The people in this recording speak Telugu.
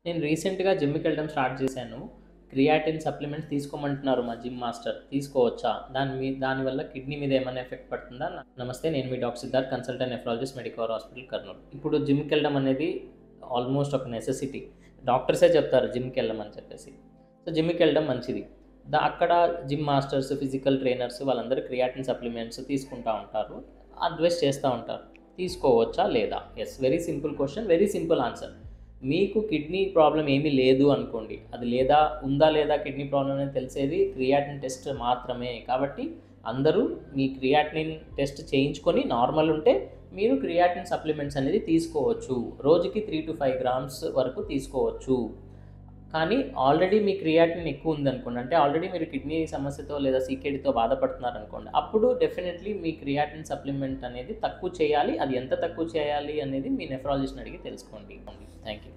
నేను రీసెంట్‌గా జిమ్‌కెళ్ళడం స్టార్ట్ చేశాను. క్రియాటిన్ సప్లిమెంట్స్ తీసుకోమంటున్నారు మా జిమ్ మాస్టర్. తీసుకోవచ్చా? దానివల్ల కిడ్నీ మీద ఏమైనా ఎఫెక్ట్ పడుతుందా? నమస్తే, నేను మీ doctor Siddharth, consultant nephrologist, Medicover hospital, Kurnool. ఇప్పుడు జిమ్‌కెళ్ళడం అనేది ఆల్మోస్ట్ ఒక నెసెసిటీ. డాక్టర్సే చెప్తారు జిమ్‌కెళ్ళమని చెప్పేసి. సో, జిమ్‌కెళ్ళడం మంచిది. అక్కడ జిమ్ మాస్టర్స్, ఫిజికల్ ట్రైనర్స్ వాళ్ళందరూ క్రియాటిన్ సప్లిమెంట్స్ తీసుకుంటా ఉంటారు. అడ్వైస్ చేస్తూ ఉంటారు. తీసుకోవచ్చా? లేదా? Yes. Very simple question. Very simple answer. మీకు కిడ్నీ ప్రాబ్లం ఏమీ లేదు అనుకోండి, అది ఉందా లేదా కిడ్నీ ప్రాబ్లం అనేది తెలిసేది క్రియాటిన్ టెస్ట్ మాత్రమే. కాబట్టి అందరూ మీ క్రియాటిన్ టెస్ట్ చేయించుకొని నార్మల్ ఉంటే మీరు క్రియాటిన్ సప్లిమెంట్స్ అనేది తీసుకోవచ్చు. రోజుకి 3-5 గ్రామ్స్ వరకు తీసుకోవచ్చు. కానీ ఆల్రెడీ మీ క్రియాటిన్ ఎక్కువ ఉందనుకోండి, అంటే ఆల్రెడీ మీరు కిడ్నీ సమస్యతో లేదా సీకేడీతో బాధపడుతున్నారనుకోండి, అప్పుడు డెఫినెట్లీ మీ క్రియాటిన్ సప్లిమెంట్ అనేది తక్కువ చేయాలి. అది ఎంత తక్కువ చేయాలి అనేది మీ నెఫ్రాలజిస్ట్ని అడిగి తెలుసుకోండి. Thank you.